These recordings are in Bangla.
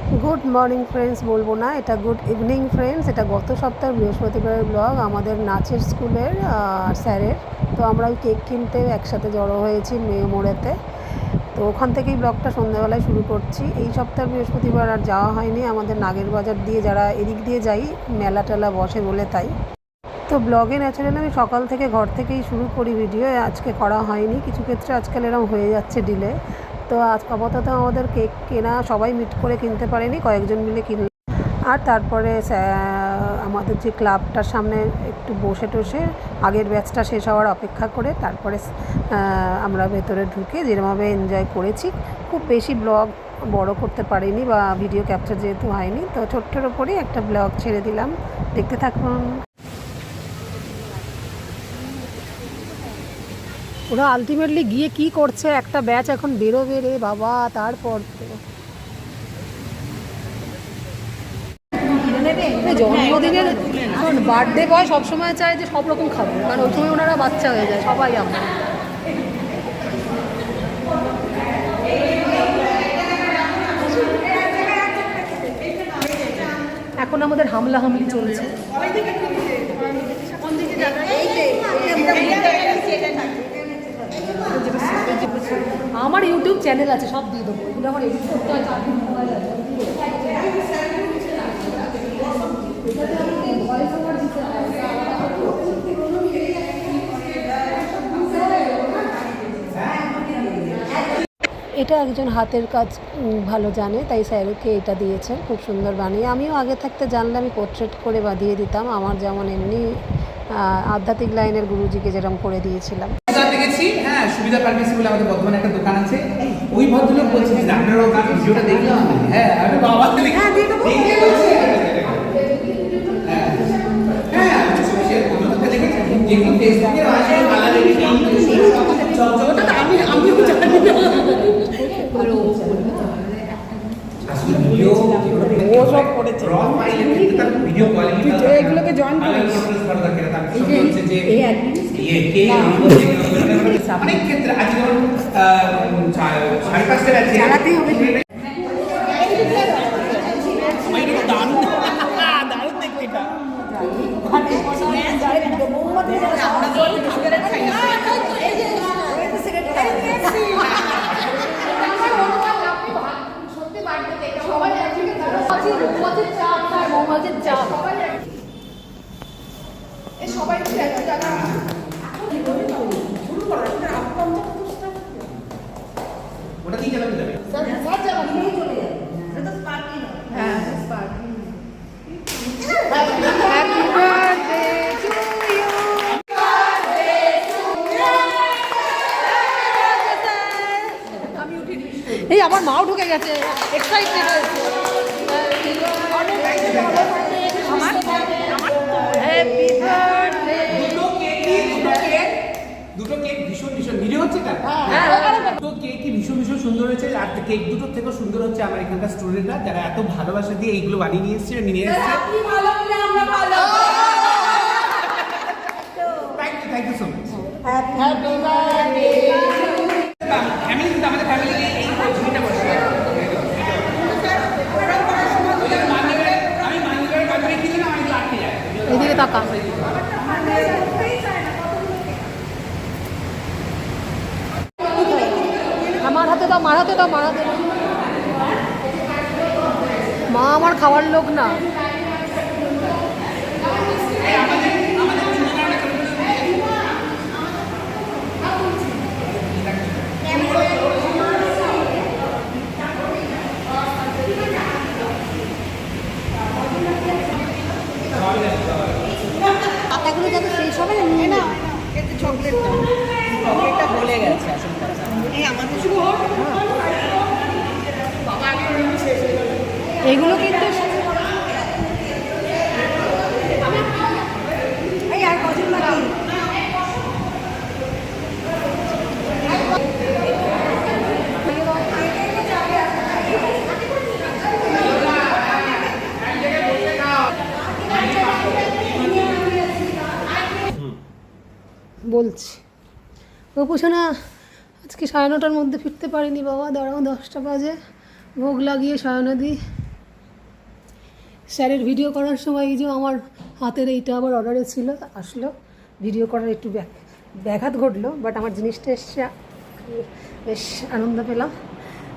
গুড মর্নিং ফ্রেন্ডস বলবো না, এটা গুড ইভিনিং ফ্রেন্ডস। এটা গত সপ্তাহের বৃহস্পতিবারের ব্লগ আমাদের নাচের স্কুলের স্যারের। তো আমরা ওই কেক কিনতে একসাথে জড়ো হয়েছি মোড়েতে। তো ওখান থেকেই ব্লগটা সন্ধ্যাবেলায় শুরু করছি। এই সপ্তাহের বৃহস্পতিবার আর যাওয়া হয়নি, আমাদের নাগের বাজার দিয়ে যারা এদিক দিয়ে যাই মেলা টেলা বসে বলে তাই। তো ব্লগে ন্যাচারালি আমি সকাল থেকে ঘর থেকেই শুরু করি ভিডিও, আজকে করা হয়নি। কিছু ক্ষেত্রে আজকাল এরকম হয়ে যাচ্ছে ডিলে। তো আজ আপাতত আমাদের কেক কেনা সবাই মিট করে কিনতে পারেনি, কয়েকজন মিলে কিনলাম। আর তারপরে আমাদের যে ক্লাবটার সামনে একটু বসে টসে আগের ব্যাচটা শেষ হওয়ার অপেক্ষা করে তারপরে আমরা ভেতরে ঢুকে যেরকমভাবে এনজয় করেছি। খুব বেশি ব্লগ বড় করতে পারিনি বা ভিডিও ক্যাপচার যেহেতু হয়নি, তো ছোট্টর ওপরেই একটা ব্লগ ছেড়ে দিলাম, দেখতে থাকুন। ওরা আলটিমেটলি গিয়ে কি করছে, একটা ব্যাচ এখন বেরোবে রে বাবা। তারপর তো জন্মদিনের বার্থডে বয় সবসময় চায় যে সব রকম খাবো, কারণ ওই সময় ওনারা বাচ্চা হয়ে যায় সবাই। আমরা এখন আমাদের হামলা হামলি চলছে। আমার ইউটিউব চ্যানেল আছে, সব দিয়ে দেবো। এগুলো আমার এডিট করতে হয়, মোবাইল আছে। এটা একজন হাতের কাজ ভালো জানে, তাই স্যারকে এটা দিয়েছেন, খুব সুন্দর বানিয়ে। আমিও আগে থাকতে জানলে আমি পোর্ট্রেট করে বাঁধিয়ে দিতাম, আমার যেমন এমনি আধ্যাত্মিক লাইনের গুরুজিকে যেরকম করে দিয়েছিলাম। দেখেছি হ্যাঁ, সুবিধা ফার্মেসি বলে আমাদের বর্ধমানে একটা দোকান আছে। ওই ভদ্রলোক বলছেন যে আপনারা ভিডিওটা দেখলাম। হ্যাঁ আমি বাবা এগুলোকে জয়েন করিস অনেক ক্ষেত্রে আজ ধরুন 5:30 আছে চালাতেই হবে। দারুণ দেখতে এটা সবাই ওটা দিয়ে চালাতে যাবে। এই আমার মাও ঢুকে গেছে, এক্সাইটেড হয়েছে। দুটো কেক ভীষণ ভীষণ ভিডিও হচ্ছে না। দুটো কেকই ভীষণ ভীষণ সুন্দর হয়েছে। আর কেক দুটো থেকেও সুন্দর হচ্ছে আমার এখানকার স্টুডেন্টরা, যারা এত ভালোবাসা দিয়ে এইগুলো বানিয়ে নিয়ে এসছে নিয়ে এসছে। Thank you so much. Family কিন্তু আমাদের ফ্যামিলি এই ছবিটা বসে আমি মানিকের বাজারে কিনে না আমি আটকে যায়। এদিকে তাকা। আমার হাতে দাও, মার হাতে দাও, মার হাতে দাও। মা আমার খাওয়ার লোক না। পাতাগুলো যাতে শেষ হবে না, চকলেটটা বলে গেছে আসল কথা। এই আমাদের এগুলো কিন্তু এই আর কজন বাকি? বলছি গোপুসোনা আজকে 9:30টার মধ্যে ফিরতে পারিনি বাবা, দাঁড়াও 10টা বাজে। ভোগ লাগিয়ে শয়নদি স্যারের ভিডিও করার সময় এই যে আমার হাতের এইটা আবার অর্ডারে ছিল, আসলো ভিডিও করার একটু ব্যাঘাত ঘটলো, বাট আমার জিনিসটা এসছে, বেশ আনন্দ পেলাম।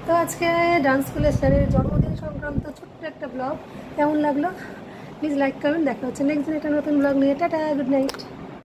তো আজকে ডান্স স্কুলের স্যারের জন্মদিন সংক্রান্ত ছোট্ট একটা ব্লগ কেমন লাগলো প্লিজ লাইক করবেন। দেখা হচ্ছে নেক্সট দিন একটা নতুন ব্লগ নিয়ে। Tata, good night.